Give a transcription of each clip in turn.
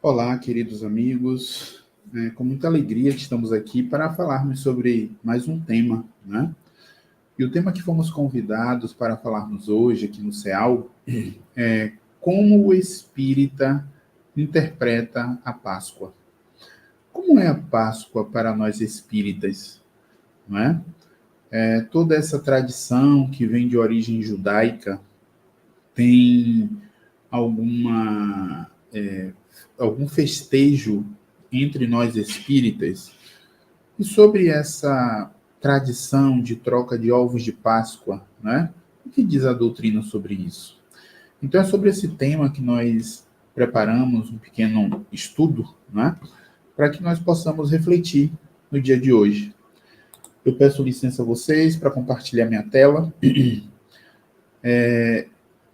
Olá, queridos amigos. É com muita alegria que estamos aqui para falarmos sobre mais um tema, né? E o tema que fomos convidados para falarmos hoje aqui no CEAL é como o espírita interpreta a Páscoa. Como é a Páscoa para nós espíritas, não é? Toda essa tradição que vem de origem judaica tem alguma algum festejo entre nós espíritas. E sobre essa tradição de troca de ovos de Páscoa, né? O que diz a doutrina sobre isso? Então é sobre esse tema que nós preparamos um pequeno estudo, né? Para que nós possamos refletir no dia de hoje. Eu peço licença a vocês para compartilhar minha tela.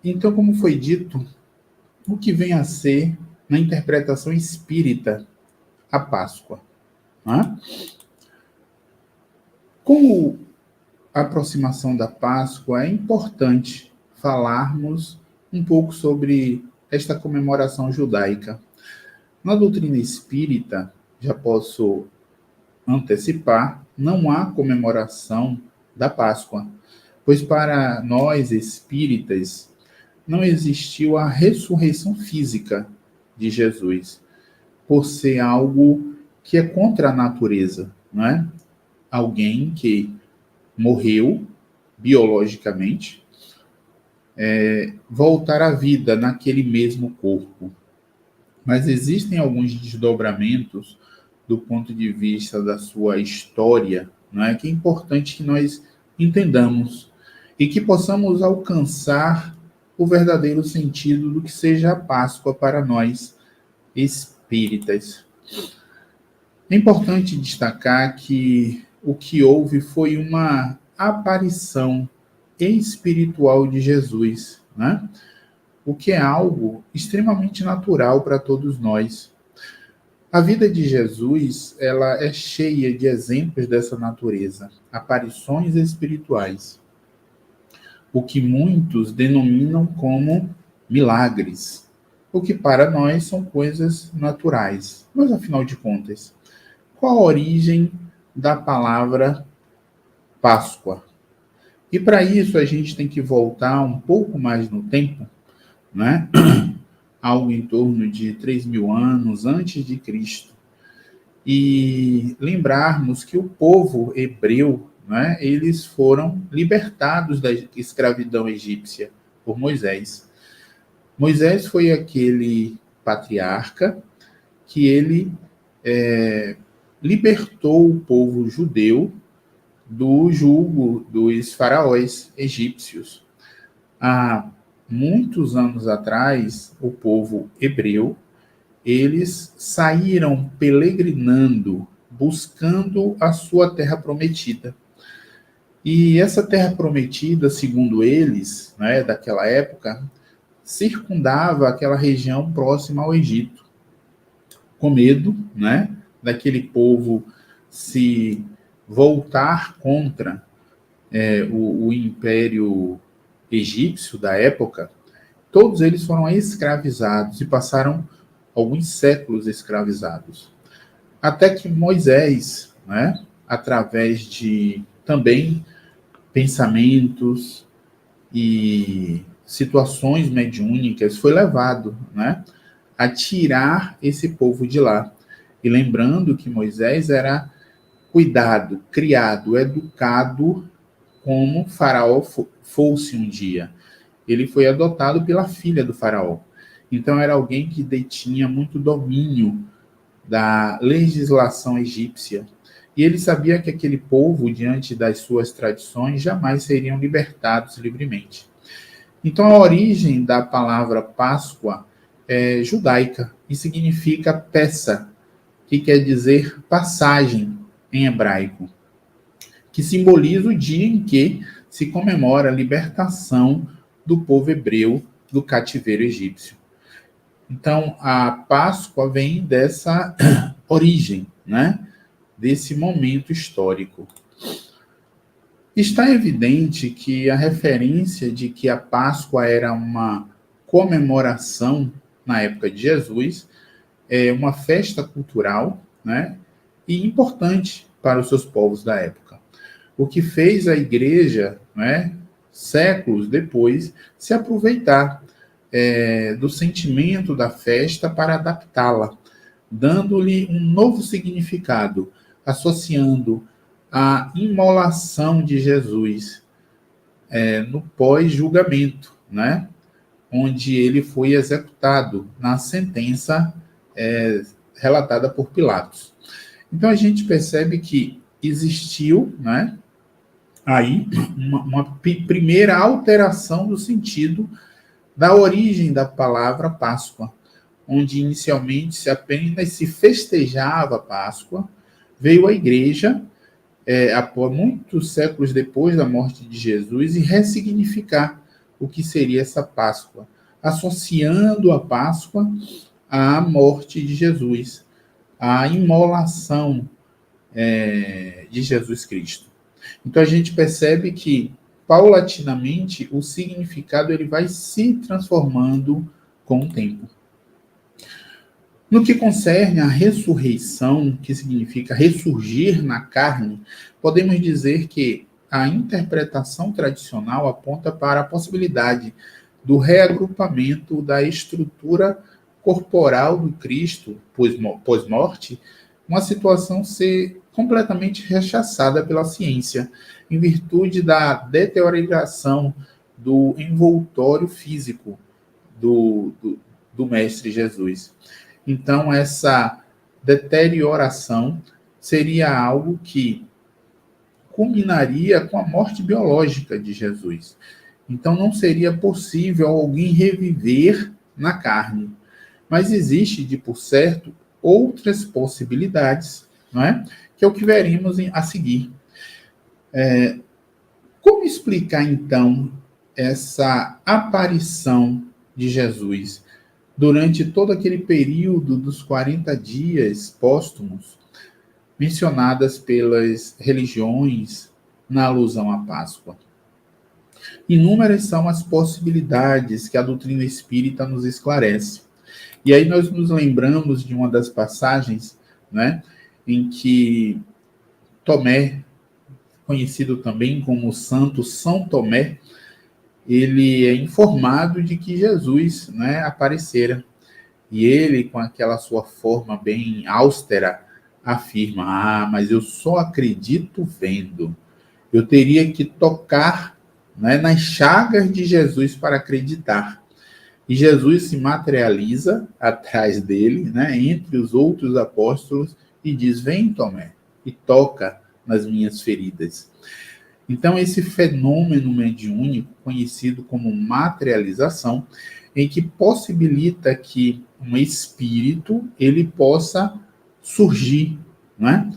Então, como foi dito, o que vem a ser, na interpretação espírita, a Páscoa, né? Como a aproximação da Páscoa, é importante falarmos um pouco sobre esta comemoração judaica. Na doutrina espírita, já posso antecipar, não há comemoração da Páscoa, pois para nós espíritas não existiu a ressurreição física de Jesus, por ser algo que é contra a natureza, não é? Alguém que morreu biologicamente, voltar à vida naquele mesmo corpo. Mas existem alguns desdobramentos do ponto de vista da sua história, não é? Que é importante que nós entendamos e que possamos alcançar o verdadeiro sentido do que seja a Páscoa para nós espíritas. É importante destacar que o que houve foi uma aparição espiritual de Jesus, né? O que é algo extremamente natural para todos nós. A vida de Jesus, ela é cheia de exemplos dessa natureza, aparições espirituais, o que muitos denominam como milagres, o que para nós são coisas naturais. Mas afinal de contas, qual a origem da palavra Páscoa? E para isso a gente tem que voltar um pouco mais no tempo, né? Algo em torno de 3.000 anos antes de Cristo. E lembrarmos que o povo hebreu, né, eles foram libertados da escravidão egípcia por Moisés. Moisés foi aquele patriarca que ele libertou o povo judeu do jugo dos faraós egípcios. Há muitos anos atrás, o povo hebreu, eles saíram peregrinando, buscando a sua terra prometida. E essa terra prometida, segundo eles, né, daquela época, circundava aquela região próxima ao Egito, com medo, né, daquele povo se voltar contra o império egípcio da época. Todos eles foram escravizados e passaram alguns séculos escravizados. Até que Moisés, né, através de também pensamentos e situações mediúnicas, foi levado, né, a tirar esse povo de lá. E lembrando que Moisés era cuidado, criado, educado como Faraó fosse um dia. Ele foi adotado pela filha do Faraó. Então era alguém que detinha muito domínio da legislação egípcia. E ele sabia que aquele povo, diante das suas tradições, jamais seriam libertados livremente. Então a origem da palavra Páscoa é judaica e significa peça, que quer dizer passagem em hebraico, que simboliza o dia em que se comemora a libertação do povo hebreu do cativeiro egípcio. Então, a Páscoa vem dessa origem, né? Desse momento histórico. Está evidente que a referência de que a Páscoa era uma comemoração na época de Jesus uma festa cultural, né, e importante para os seus povos da época. O que fez a igreja, né, séculos depois, se aproveitar do sentimento da festa para adaptá-la, dando-lhe um novo significado, associando a imolação de Jesus no pós-julgamento, né? Onde ele foi executado na sentença relatada por Pilatos. Então a gente percebe que existiu, né, aí uma primeira alteração do sentido da origem da palavra Páscoa, onde inicialmente apenas se festejava a Páscoa, veio a igreja, após muitos séculos depois da morte de Jesus, e ressignificar o que seria essa Páscoa, associando a Páscoa à morte de Jesus, à imolação de Jesus Cristo. Então a gente percebe que, paulatinamente, o significado ele vai se transformando com o tempo. No que concerne à ressurreição, que significa ressurgir na carne, podemos dizer que a interpretação tradicional aponta para a possibilidade do reagrupamento da estrutura corporal do Cristo pós-morte, uma situação ser completamente rechaçada pela ciência, em virtude da deterioração do envoltório físico do Mestre Jesus. Então, essa deterioração seria algo que culminaria com a morte biológica de Jesus. Então, não seria possível alguém reviver na carne. Mas existe, de por certo, outras possibilidades, não é? Que é o que veremos a seguir. Como explicar, então, essa aparição de Jesus durante todo aquele período dos 40 dias póstumos mencionadas pelas religiões na alusão à Páscoa? Inúmeras são as possibilidades que a doutrina espírita nos esclarece. E aí nós nos lembramos de uma das passagens, né, em que Tomé, conhecido também como Santo São Tomé, ele é informado de que Jesus, né, aparecera. E ele, com aquela sua forma bem austera, afirma: mas eu só acredito vendo. Eu teria que tocar, né, nas chagas de Jesus para acreditar. E Jesus se materializa atrás dele, né, entre os outros apóstolos, e diz: vem, Tomé, e toca nas minhas feridas. Então, esse fenômeno mediúnico, conhecido como materialização, em que possibilita que um espírito ele possa surgir, né?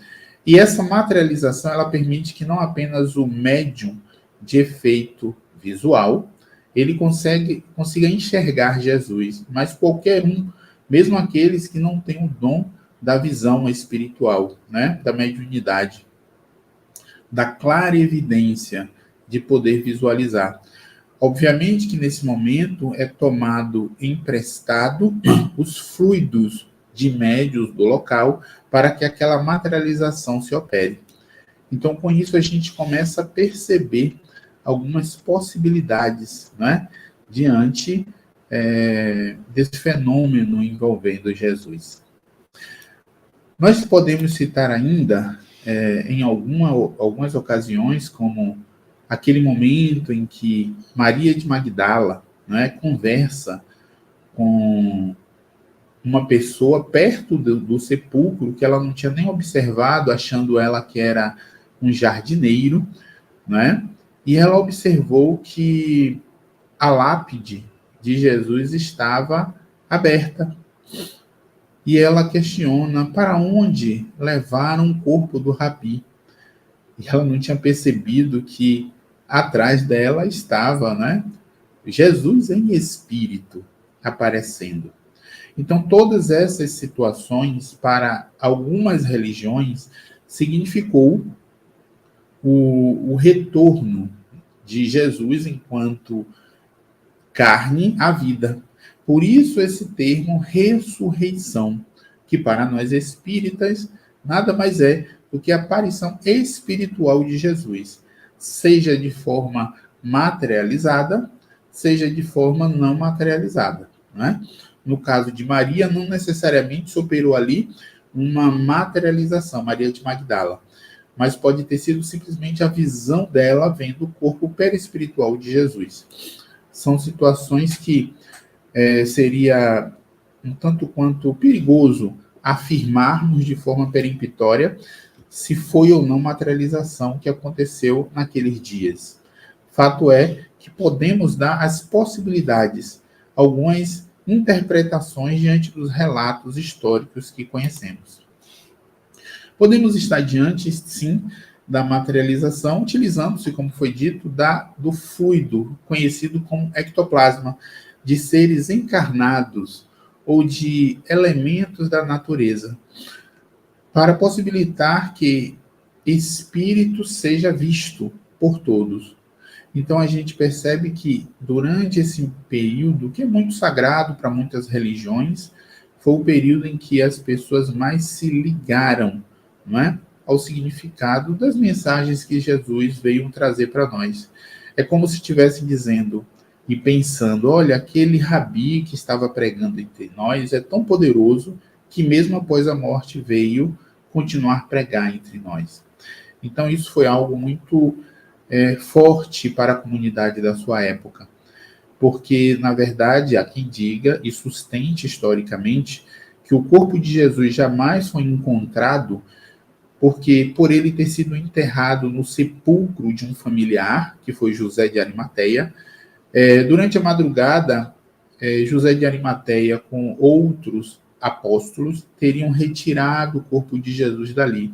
E essa materialização ela permite que não apenas o médium de efeito visual ele consiga enxergar Jesus, mas qualquer um, mesmo aqueles que não têm o dom da visão espiritual, né? Da mediunidade, da clarevidência de poder visualizar. Obviamente que nesse momento é tomado emprestado os fluidos de médios do local para que aquela materialização se opere. Então, com isso, a gente começa a perceber algumas possibilidades, né, diante desse fenômeno envolvendo Jesus. Nós podemos citar ainda, em algumas ocasiões, como aquele momento em que Maria de Magdala, né, conversa com uma pessoa perto do sepulcro que ela não tinha nem observado, achando ela que era um jardineiro, né? E ela observou que a lápide de Jesus estava aberta. E ela questiona para onde levaram o corpo do rabi. E ela não tinha percebido que atrás dela estava, né, Jesus em espírito aparecendo. Então, todas essas situações, para algumas religiões, significou o retorno de Jesus enquanto carne à vida. Por isso esse termo ressurreição, que para nós espíritas nada mais é do que a aparição espiritual de Jesus, seja de forma materializada, seja de forma não materializada, né? No caso de Maria, não necessariamente se operou ali uma materialização, Maria de Magdala, mas pode ter sido simplesmente a visão dela vendo o corpo perispiritual de Jesus. São situações que seria um tanto quanto perigoso afirmarmos de forma peremptória se foi ou não materialização que aconteceu naqueles dias. Fato é que podemos dar as possibilidades, algumas interpretações diante dos relatos históricos que conhecemos. Podemos estar diante, sim, da materialização, utilizando-se, como foi dito, do fluido, conhecido como ectoplasma, de seres encarnados ou de elementos da natureza, para possibilitar que espírito seja visto por todos. Então a gente percebe que durante esse período, que é muito sagrado para muitas religiões, foi o período em que as pessoas mais se ligaram, não é, ao significado das mensagens que Jesus veio trazer para nós. É como se estivesse dizendo e pensando, olha, aquele rabi que estava pregando entre nós é tão poderoso que mesmo após a morte veio continuar a pregar entre nós. Então isso foi algo muito forte para a comunidade da sua época, porque, na verdade, há quem diga e sustente historicamente que o corpo de Jesus jamais foi encontrado porque, por ele ter sido enterrado no sepulcro de um familiar, que foi José de Arimateia, durante a madrugada, José de Arimateia, com outros apóstolos, teriam retirado o corpo de Jesus dali,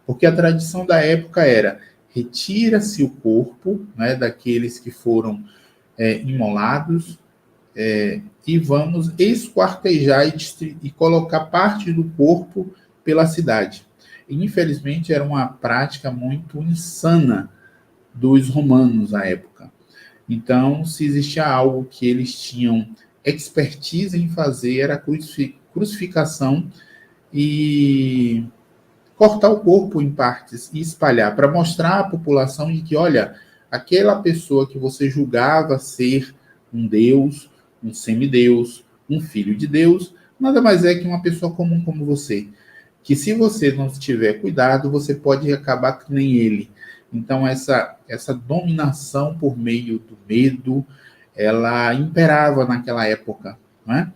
porque a tradição da época era: retira-se o corpo, né, daqueles que foram imolados, e vamos esquartejar e colocar parte do corpo pela cidade. E, infelizmente, era uma prática muito insana dos romanos à época. Então, se existia algo que eles tinham expertise em fazer, era crucificação e cortar o corpo em partes e espalhar, para mostrar à população de que, olha, aquela pessoa que você julgava ser um deus, um semideus, um filho de Deus, nada mais é que uma pessoa comum como você, que se você não tiver cuidado, você pode acabar que nem ele. Então, essa dominação por meio do medo, ela imperava naquela época, né?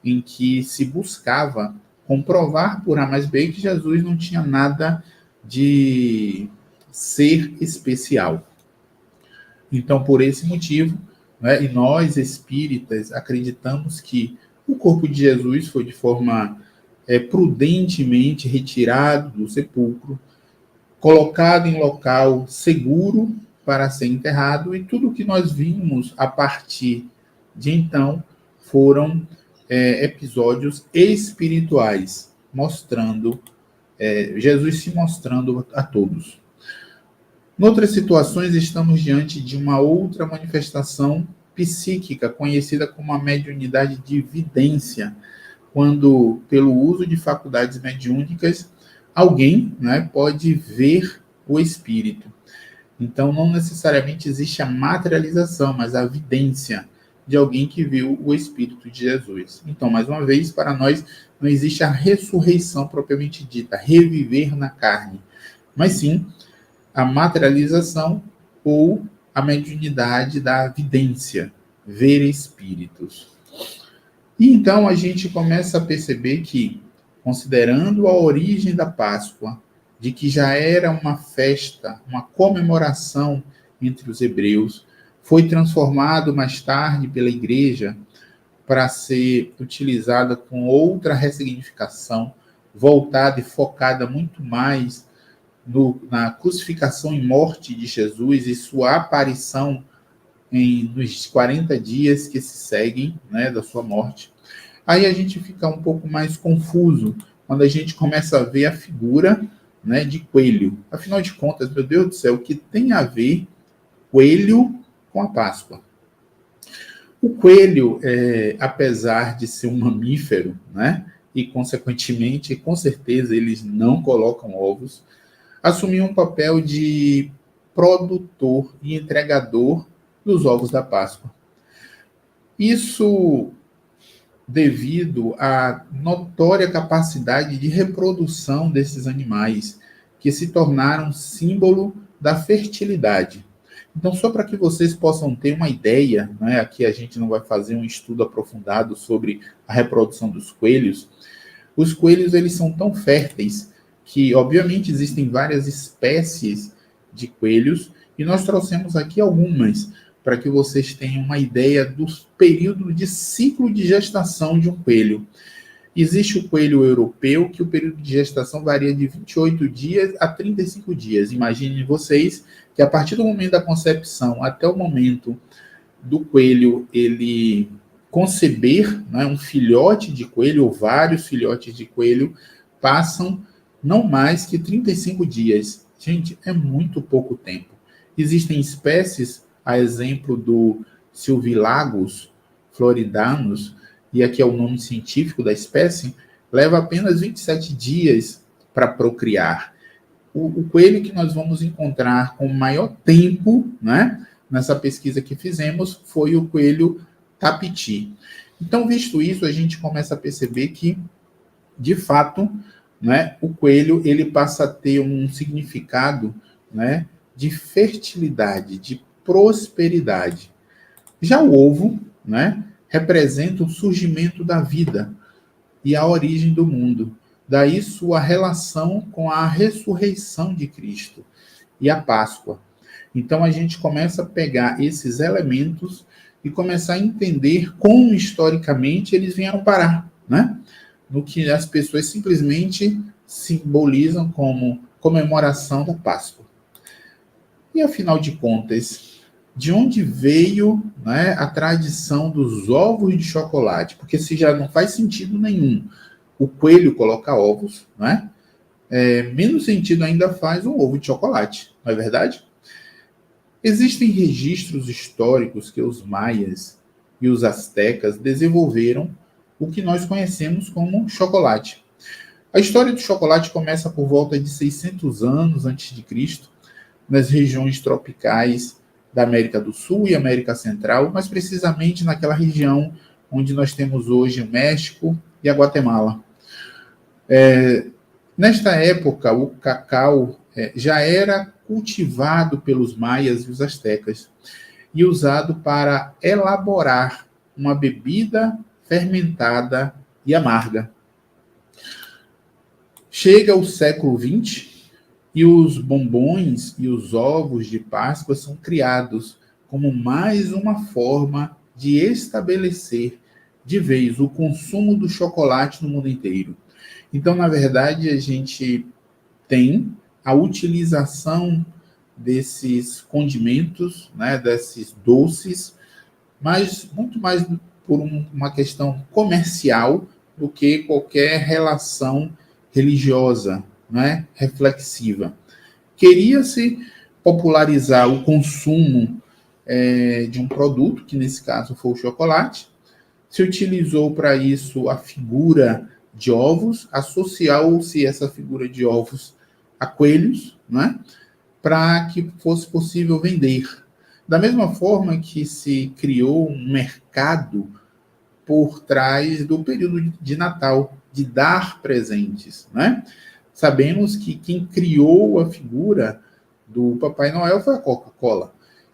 Em que se buscava comprovar por A mais B que Jesus não tinha nada de ser especial. Então, por esse motivo, né, e nós espíritas acreditamos que o corpo de Jesus foi de forma prudentemente retirado do sepulcro, colocado em local seguro para ser enterrado, e tudo que nós vimos a partir de então foram episódios espirituais, mostrando Jesus se mostrando a todos. Em outras situações, estamos diante de uma outra manifestação psíquica, conhecida como a mediunidade de vidência, quando, pelo uso de faculdades mediúnicas, alguém, né, pode ver o espírito. Então, não necessariamente existe a materialização, mas a vidência de alguém que viu o Espírito de Jesus. Então, mais uma vez, para nós, não existe a ressurreição propriamente dita, reviver na carne, mas sim a materialização ou a mediunidade da vidência, ver espíritos. E então a gente começa a perceber que, considerando a origem da Páscoa, de que já era uma festa, uma comemoração entre os hebreus, foi transformado mais tarde pela igreja para ser utilizada com outra ressignificação, voltada e focada muito mais na crucificação e morte de Jesus e sua aparição nos 40 dias que se seguem, né, da sua morte. Aí a gente fica um pouco mais confuso quando a gente começa a ver a figura, né, de coelho. Afinal de contas, meu Deus do céu, o que tem a ver coelho com a Páscoa? O coelho, apesar de ser um mamífero, né, e, consequentemente, com certeza, eles não colocam ovos, assumiam um papel de produtor e entregador dos ovos da Páscoa. Isso devido à notória capacidade de reprodução desses animais, que se tornaram símbolo da fertilidade. Então, só para que vocês possam ter uma ideia, né, aqui a gente não vai fazer um estudo aprofundado sobre a reprodução dos coelhos. Os coelhos, eles são tão férteis que, obviamente, existem várias espécies de coelhos, e nós trouxemos aqui algumas, para que vocês tenham uma ideia do período de ciclo de gestação de um coelho. Existe o coelho europeu, que o período de gestação varia de 28 dias a 35 dias. Imaginem vocês que a partir do momento da concepção até o momento do coelho ele conceber, né, um filhote de coelho ou vários filhotes de coelho, passam não mais que 35 dias. Gente, é muito pouco tempo. Existem espécies, a exemplo do Silvilagos floridanus, e aqui é o nome científico da espécie, leva apenas 27 dias para procriar. O coelho que nós vamos encontrar com maior tempo, né, nessa pesquisa que fizemos, foi o coelho tapiti. Então, visto isso, a gente começa a perceber que, de fato, né, o coelho ele passa a ter um significado, né, de fertilidade, de prosperidade. Já o ovo, né, representa o surgimento da vida e a origem do mundo. Daí sua relação com a ressurreição de Cristo e a Páscoa. Então a gente começa a pegar esses elementos e começar a entender como historicamente eles vieram parar, né? No que as pessoas simplesmente simbolizam como comemoração da Páscoa. E afinal de contas, de onde veio, né, a tradição dos ovos de chocolate? Porque se já não faz sentido nenhum o coelho colocar ovos, né? Menos sentido ainda faz um ovo de chocolate, não é verdade? Existem registros históricos que os maias e os astecas desenvolveram o que nós conhecemos como chocolate. A história do chocolate começa por volta de 600 anos antes de Cristo, nas regiões tropicais da América do Sul e América Central, mais precisamente naquela região onde nós temos hoje o México e a Guatemala. Nesta época, o cacau já era cultivado pelos maias e os astecas e usado para elaborar uma bebida fermentada e amarga. Chega o século XX e os bombons e os ovos de Páscoa são criados como mais uma forma de estabelecer de vez o consumo do chocolate no mundo inteiro. Então, na verdade, a gente tem a utilização desses condimentos, né, desses doces, mas muito mais por uma questão comercial do que qualquer relação religiosa, né, reflexiva. Queria-se popularizar o consumo de um produto, que nesse caso foi o chocolate. Se utilizou para isso a figura de ovos, associou-se essa figura de ovos a coelhos, né, para que fosse possível vender. Da mesma forma que se criou um mercado por trás do período de Natal, de dar presentes, né? Sabemos que quem criou a figura do Papai Noel foi a Coca-Cola.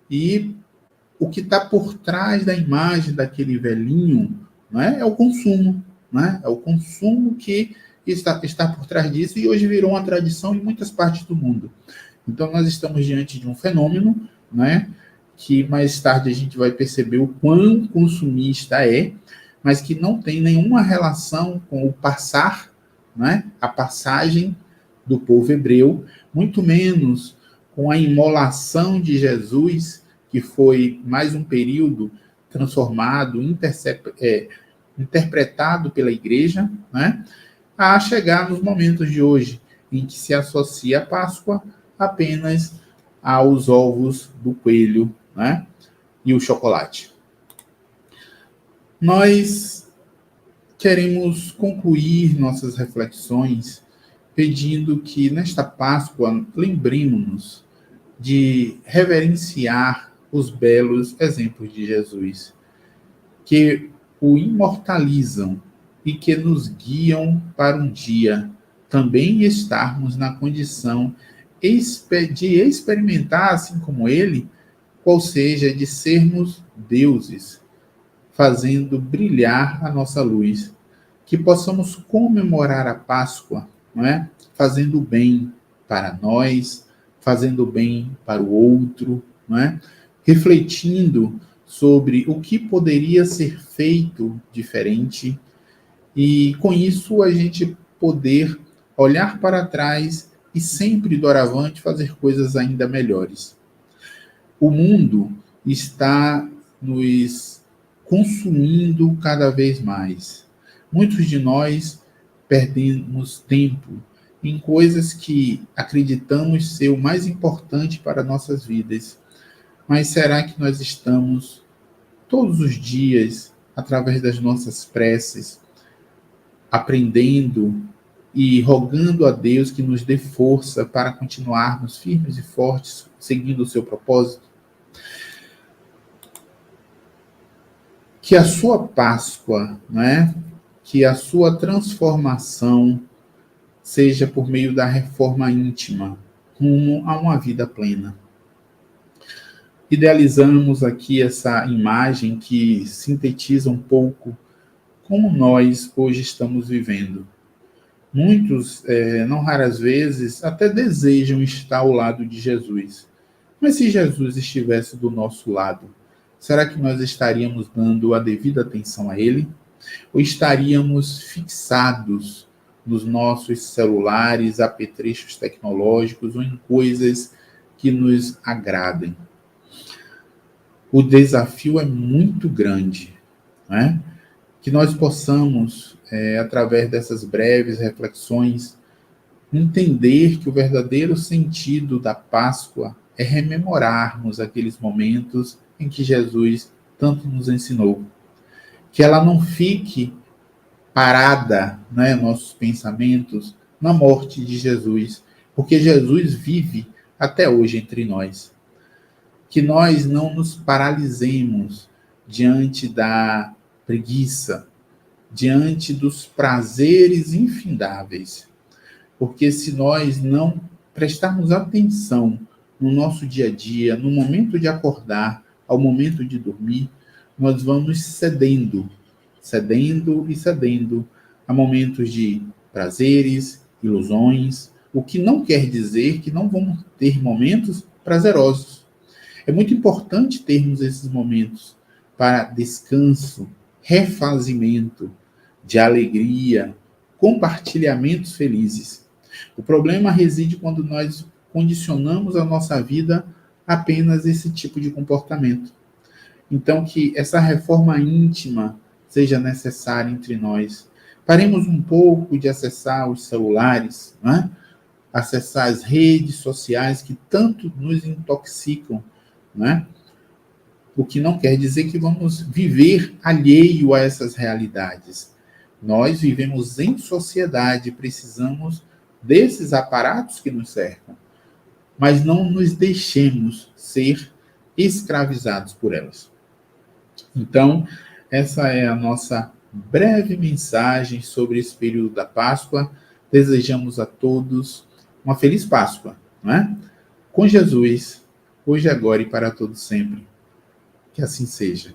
E o que está por trás da imagem daquele velhinho, né, é o consumo. Né? É o consumo que está por trás disso e hoje virou uma tradição em muitas partes do mundo. Então, nós estamos diante de um fenômeno, né, que mais tarde a gente vai perceber o quão consumista é, mas que não tem nenhuma relação com o passar, né, a passagem do povo hebreu, muito menos com a imolação de Jesus, que foi mais um período transformado, interpretado pela igreja, né, a chegar nos momentos de hoje, em que se associa a Páscoa apenas aos ovos do coelho, né, e o chocolate. Nós queremos concluir nossas reflexões pedindo que nesta Páscoa lembremos-nos de reverenciar os belos exemplos de Jesus, que o imortalizam e que nos guiam para um dia também estarmos na condição de experimentar, assim como ele, qual seja, de sermos deuses, fazendo brilhar a nossa luz. Que possamos comemorar a Páscoa, não é? Fazendo bem para nós, fazendo bem para o outro, não é? Refletindo sobre o que poderia ser feito diferente e com isso a gente poder olhar para trás e sempre doravante fazer coisas ainda melhores. O mundo está nos consumindo cada vez mais. Muitos de nós perdemos tempo em coisas que acreditamos ser o mais importante para nossas vidas. Mas será que nós estamos todos os dias, através das nossas preces, aprendendo e rogando a Deus que nos dê força para continuarmos firmes e fortes, seguindo o seu propósito? Que a sua Páscoa, né, que a sua transformação seja por meio da reforma íntima, rumo a uma vida plena. Idealizamos aqui essa imagem que sintetiza um pouco como nós hoje estamos vivendo. Muitos, não raras vezes, até desejam estar ao lado de Jesus. Mas se Jesus estivesse do nosso lado, será que nós estaríamos dando a devida atenção a ele? Ou estaríamos fixados nos nossos celulares, apetrechos tecnológicos ou em coisas que nos agradem? O desafio é muito grande, né? Que nós possamos, através dessas breves reflexões, entender que o verdadeiro sentido da Páscoa é rememorarmos aqueles momentos em que Jesus tanto nos ensinou. Que ela não fique parada, né, nossos pensamentos, na morte de Jesus, porque Jesus vive até hoje entre nós. Que nós não nos paralisemos diante da preguiça, diante dos prazeres infindáveis. Porque se nós não prestarmos atenção no nosso dia a dia, no momento de acordar, ao momento de dormir, nós vamos cedendo e cedendo a momentos de prazeres, ilusões, o que não quer dizer que não vamos ter momentos prazerosos. É muito importante termos esses momentos para descanso, refazimento, de alegria, compartilhamentos felizes. O problema reside quando nós condicionamos a nossa vida a apenas esse tipo de comportamento. Então, que essa reforma íntima seja necessária entre nós. Paremos um pouco de acessar os celulares, né? Acessar as redes sociais que tanto nos intoxicam, né? O que não quer dizer que vamos viver alheio a essas realidades. Nós vivemos em sociedade, precisamos desses aparatos que nos cercam, mas não nos deixemos ser escravizados por elas. Então, essa é a nossa breve mensagem sobre esse período da Páscoa. Desejamos a todos uma feliz Páscoa, não é? Com Jesus, hoje, agora e para todo sempre. Que assim seja.